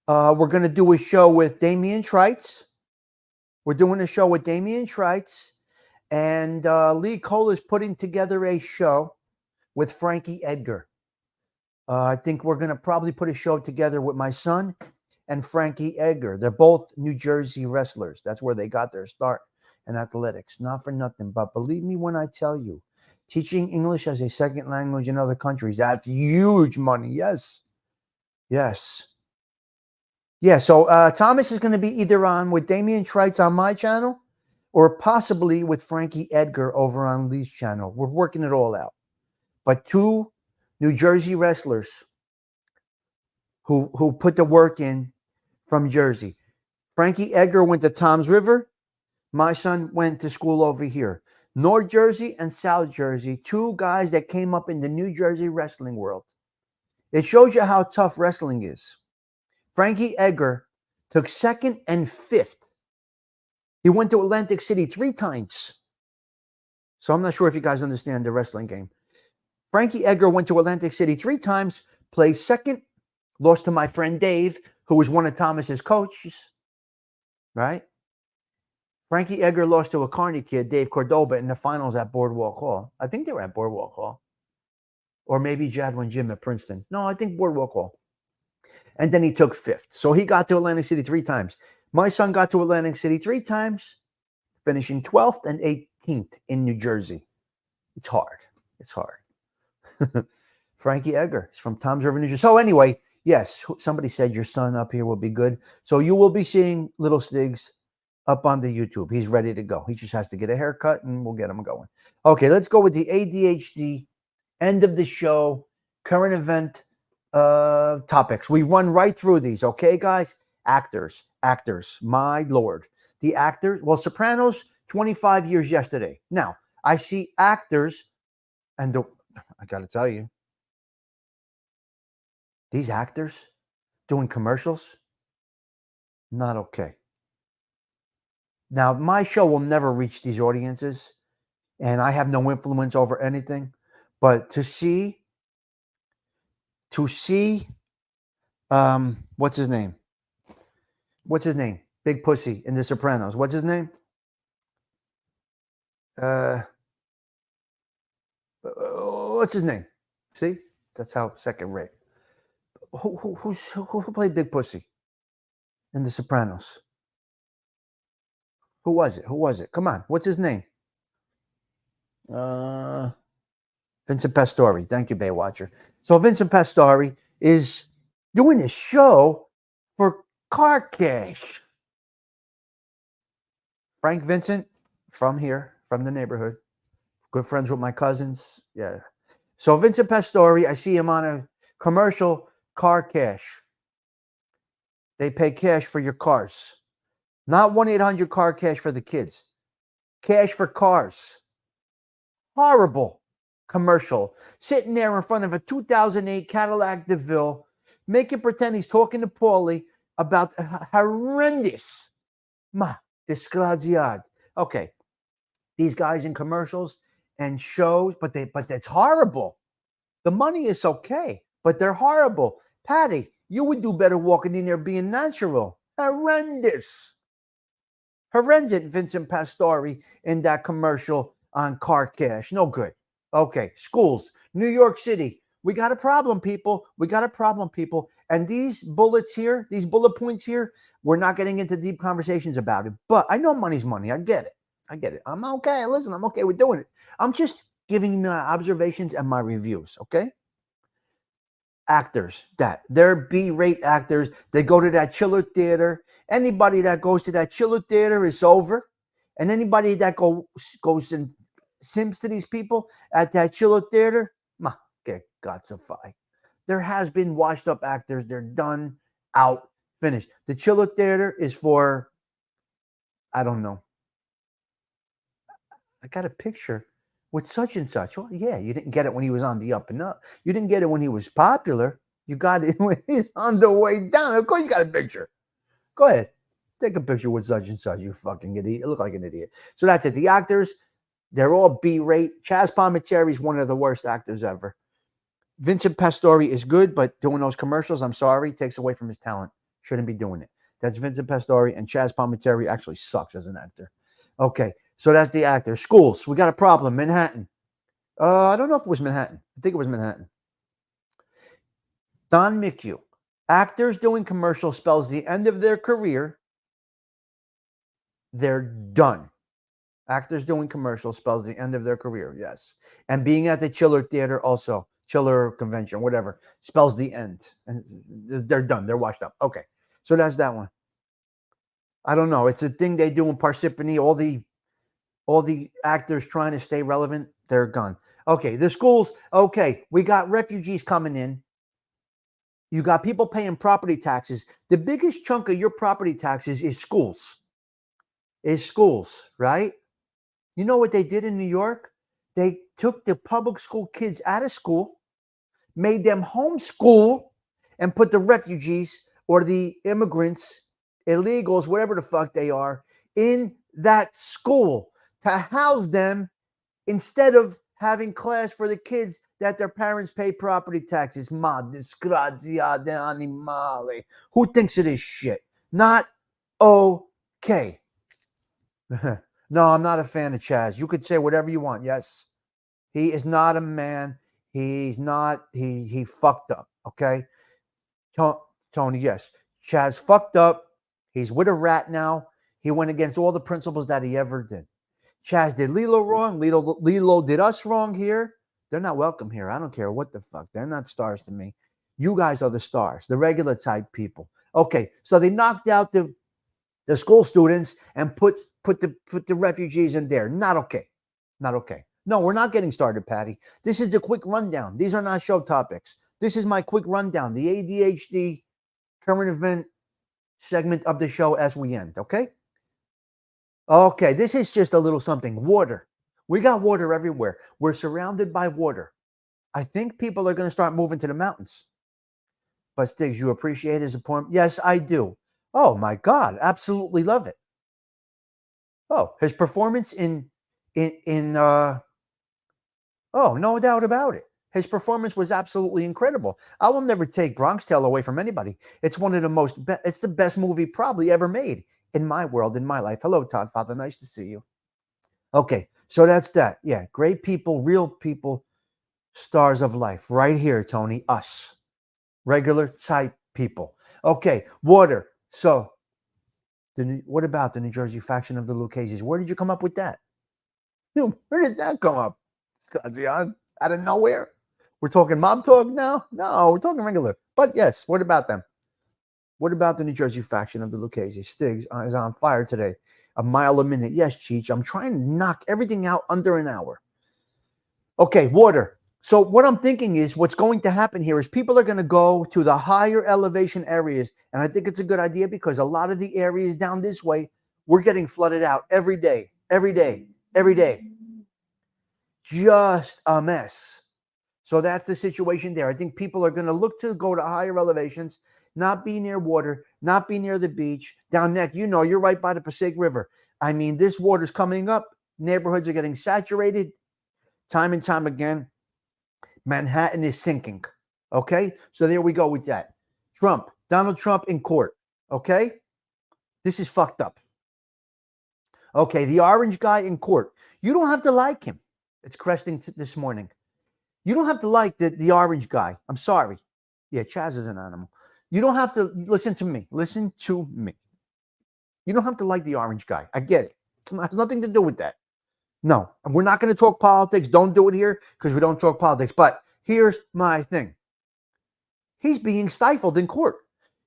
We're going to do a show with Damian Trites. We're doing a show with Damian Trites. And Lee Cole is putting together a show with Frankie Edgar. I think we're going to probably put a show together with my son and Frankie Edgar. They're both New Jersey wrestlers. That's where they got their start in athletics. Not for nothing, but believe me when I tell you, teaching English as a second language in other countries, that's huge money. Yes. Yeah, so Thomas is going to be either on with Damian Schreitz on my channel or possibly with Frankie Edgar over on Lee's channel. We're working it all out. But two New Jersey wrestlers who put the work in from Jersey. Frankie Edgar went to Tom's River. My son went to school over here. North Jersey and South Jersey, two guys that came up in the New Jersey wrestling world. It shows you how tough wrestling is. Frankie Edgar took 2nd and 5th. He went to Atlantic City 3 times. So I'm not sure if you guys understand the wrestling game. Frankie Edgar went to Atlantic City 3 times, played 2nd, lost to my friend Dave, who was one of Thomas's coaches, right? Frankie Edgar lost to a Carney kid, Dave Cordoba, in the finals at Boardwalk Hall. I think they were at Boardwalk Hall. Or maybe Jadwin Jim at Princeton. No, I think Boardwalk Hall. And then he took 5th. So he got to Atlantic City 3 times. My son got to Atlantic City 3 times, finishing 12th and 18th in New Jersey. It's hard. It's hard. Frankie Edgar is from Tom's River, New Jersey. So anyway, yes, somebody said your son up here will be good. So you will be seeing Little Stiggs up on the YouTube. He's ready to go. He just has to get a haircut and we'll get him going. Okay, let's go with the ADHD end of the show, current event topics. We run right through these, okay, guys? Actors, my Lord. The actors, well, Sopranos, 25 years yesterday. Now, I see actors, and I got to tell you, these actors doing commercials, not okay. Now, my show will never reach these audiences, and I have no influence over anything, but to see, what's his name? Big Pussy in The Sopranos. What's his name? What's his name? See? That's how second rate. Who played Big Pussy in The Sopranos? Who was it? Come on. What's his name? Vincent Pastore. Thank you, Baywatcher. So Vincent Pastore is doing a show for Car Cash. Frank Vincent, from here, from the neighborhood. Good friends with my cousins. Yeah. So Vincent Pastore, I see him on a commercial, Car Cash. They pay cash for your cars. Not 1-800 Cash for the kids. Cash for cars. Horrible commercial. Sitting there in front of a 2008 Cadillac DeVille, making pretend he's talking to Paulie about horrendous. Disgraziad. Okay. These guys in commercials and shows, but that's horrible. The money is okay, but they're horrible. Patty, you would do better walking in there being natural. Horrendous. Vincent Pastore in that commercial on Car Cash. No good. Okay, schools. New York City. We got a problem, people. And these bullets here, these bullet points here, we're not getting into deep conversations about it. But I know money's money. I get it. I'm okay. Listen, I'm okay with doing it. I'm just giving my observations and my reviews, okay? Actors, they're B-rate actors. They go to that chiller theater. Anybody that goes to that chiller theater is over. And anybody that goes and simps to these people at that chiller theater, get gotsify. There has been washed up actors. They're done, out, finished. The chiller theater is for, I don't know. I got a picture with such and such. Well, yeah, you didn't get it when he was on the up and up. You didn't get it when he was popular. You got it when he's on the way down. Of course you got a picture. Go ahead. Take a picture with such and such, you fucking idiot. You look like an idiot. So that's it. The actors, they're all B-rate. Chaz Palminteri is one of the worst actors ever. Vincent Pastore is good, but doing those commercials, I'm sorry, takes away from his talent. Shouldn't be doing it. That's Vincent Pastore, and Chaz Palminteri actually sucks as an actor. Okay, so that's the actor. Schools, we got a problem. Manhattan. I don't know if it was Manhattan. I think it was Manhattan. Don McHugh. Actors doing commercials spells the end of their career. They're done. Actors doing commercials spells the end of their career, yes. And being at the chiller theater also, chiller convention, whatever, spells the end. And they're done. They're washed up. Okay. So that's that one. I don't know. It's a thing they do in Parsippany. All the actors trying to stay relevant, they're gone. Okay, the schools. Okay, we got refugees coming in. You got people paying property taxes. The biggest chunk of your property taxes is schools. Is schools, right? You know what they did in New York? They took the public school kids out of school, made them homeschool, and put the refugees or the immigrants, illegals, whatever the fuck they are, in that school to house them instead of having class for the kids that their parents pay property taxes. Ma disgrazia de animale. Who thinks of this shit? Not okay. No, I'm not a fan of Chaz. You could say whatever you want. Yes, he is not a man. He's not. He fucked up. Okay, Tony. Yes, Chaz fucked up. He's with a rat now. He went against all the principles that he ever did. Chaz did Lilo wrong. Lilo did us wrong here. They're not welcome here. I don't care what the fuck. They're not stars to me. You guys are the stars, the regular type people. Okay, so they knocked out the school students and put the refugees in there. Not okay. Not okay. No, we're not getting started, Patty. This is the quick rundown. These are not show topics. This is my quick rundown, the ADHD current event segment of the show as we end, okay? Okay, this is just a little something. Water. We got water everywhere. We're surrounded by water. I think people are going to start moving to the mountains. But Stiggs, you appreciate his appointment? Yes, I do. Oh my God, absolutely love it. Oh, his performance in oh, no doubt about it. His performance was absolutely incredible. I will never take Bronx Tale away from anybody. It's one of the most it's the best movie probably ever made in my world, in my life. Hello, Todd Father. Nice to see you. Okay, so that's that. Yeah, great people, real people, stars of life. Right here, Tony. Us. Regular type people. Okay, water. So, what about the New Jersey faction of the Lucchese's? Where did you come up with that? Where did that come up? Out of nowhere? We're talking mob talk now? No, we're talking regular. But yes, what about them? What about the New Jersey faction of the Lucchese? Stiggs is on fire today. A mile a minute. Yes, Cheech. I'm trying to knock everything out under an hour. Okay, water. So what I'm thinking is what's going to happen here is people are going to go to the higher elevation areas. And I think it's a good idea because a lot of the areas down this way, we're getting flooded out every day, every day, every day. Just a mess. So that's the situation there. I think people are going to look to go to higher elevations, not be near water, not be near the beach. Down neck, you know, you're right by the Passaic River. I mean, this water's coming up. Neighborhoods are getting saturated time and time again. Manhattan is sinking. Okay? So there we go with that. Trump, Donald Trump in court. Okay? This is fucked up. Okay, the orange guy in court. You don't have to like him. It's cresting this morning. You don't have to like the orange guy. I'm sorry. Yeah, Chaz is an animal. You don't have to listen to me. Listen to me. You don't have to like the orange guy. I get it. It has nothing to do with that. No, we're not going to talk politics. Don't do it here because we don't talk politics. But here's my thing. He's being stifled in court.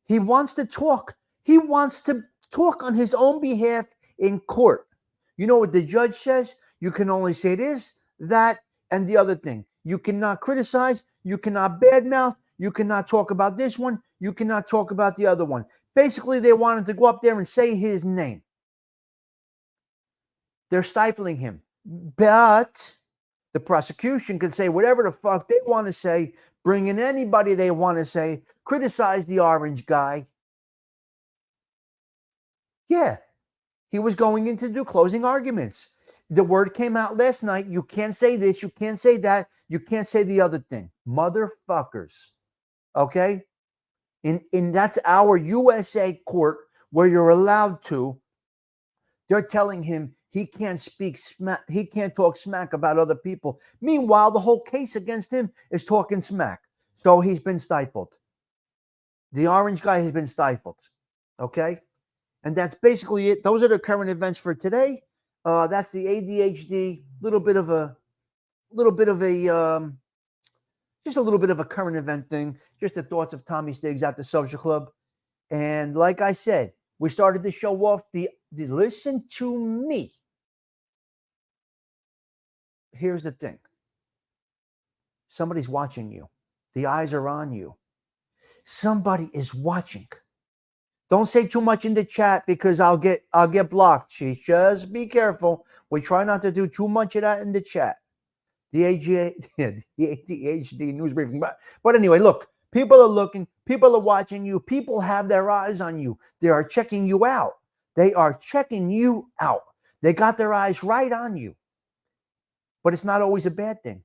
He wants to talk. He wants to talk on his own behalf in court. You know what the judge says? You can only say this, that, and the other thing. You cannot criticize. You cannot badmouth. You cannot talk about this one. You cannot talk about the other one. Basically, they wanted to go up there and say his name. They're stifling him. But the prosecution can say whatever the fuck they want to say, bring in anybody they want to say, criticize the orange guy. Yeah, he was going in to do closing arguments. The word came out last night. You can't say this. You can't say that. You can't say the other thing. Motherfuckers. Okay? In that's our USA court where you're allowed to. They're telling him he can't speak smack. He can't talk smack about other people. Meanwhile, the whole case against him is talking smack. So he's been stifled. The orange guy has been stifled. Okay? And that's basically it. Those are the current events for today. That's the ADHD, just a little bit of a current event thing. Just the thoughts of Tommy Stiggs at the social club. And like I said, we started the show off the listen to me. Here's the thing. Somebody's watching you. The eyes are on you. Somebody is watching. Don't say too much in the chat because I'll get blocked. Chief. Just be careful. We try not to do too much of that in the chat. The ADHD news briefing. But anyway, look, people are looking, people are watching you, people have their eyes on you. They are checking you out. They are checking you out. They got their eyes right on you. But it's not always a bad thing,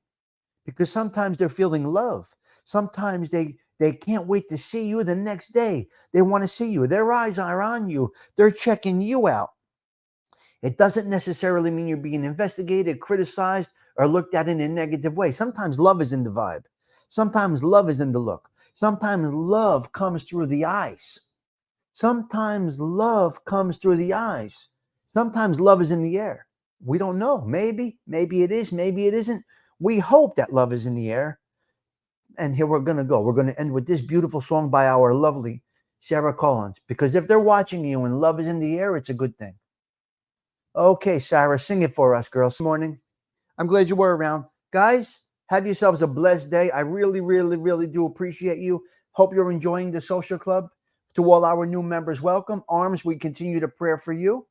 because sometimes they're feeling love. Sometimes they can't wait to see you the next day. They want to see you. Their eyes are on you. They're checking you out. It doesn't necessarily mean you're being investigated, criticized, or looked at in a negative way. Sometimes love is in the vibe. Sometimes love is in the look. Sometimes love comes through the eyes. Sometimes love comes through the eyes. Sometimes love is in the air. We don't know. Maybe it is, maybe it isn't. We hope that love is in the air. And here we're going to go. We're going to end with this beautiful song by our lovely Sarah Collins. Because if they're watching you and love is in the air, it's a good thing. Okay, Sarah, sing it for us, girls. Good morning. I'm glad you were around. Guys, have yourselves a blessed day. I really, really, really do appreciate you. Hope you're enjoying the social club. To all our new members, welcome. Arms, we continue to pray for you.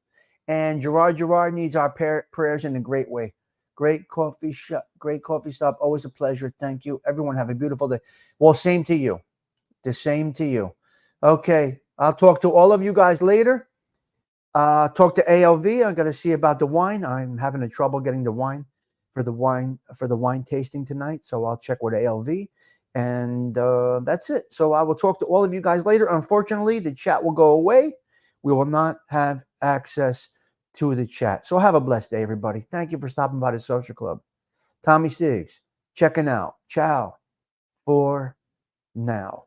And Gerard needs our prayers in a great way. Great coffee shop, great coffee stop. Always a pleasure. Thank you. Everyone have a beautiful day. Well, same to you. The same to you. Okay, I'll talk to all of you guys later. Talk to ALV. I got to see about the wine. I'm having a trouble getting the wine for the wine tasting tonight. So I'll check with ALV, and that's it. So I will talk to all of you guys later. Unfortunately, the chat will go away. We will not have access to the chat. So have a blessed day, everybody. Thank you for stopping by the social club. Tommy Stiggs checking out. Ciao for now.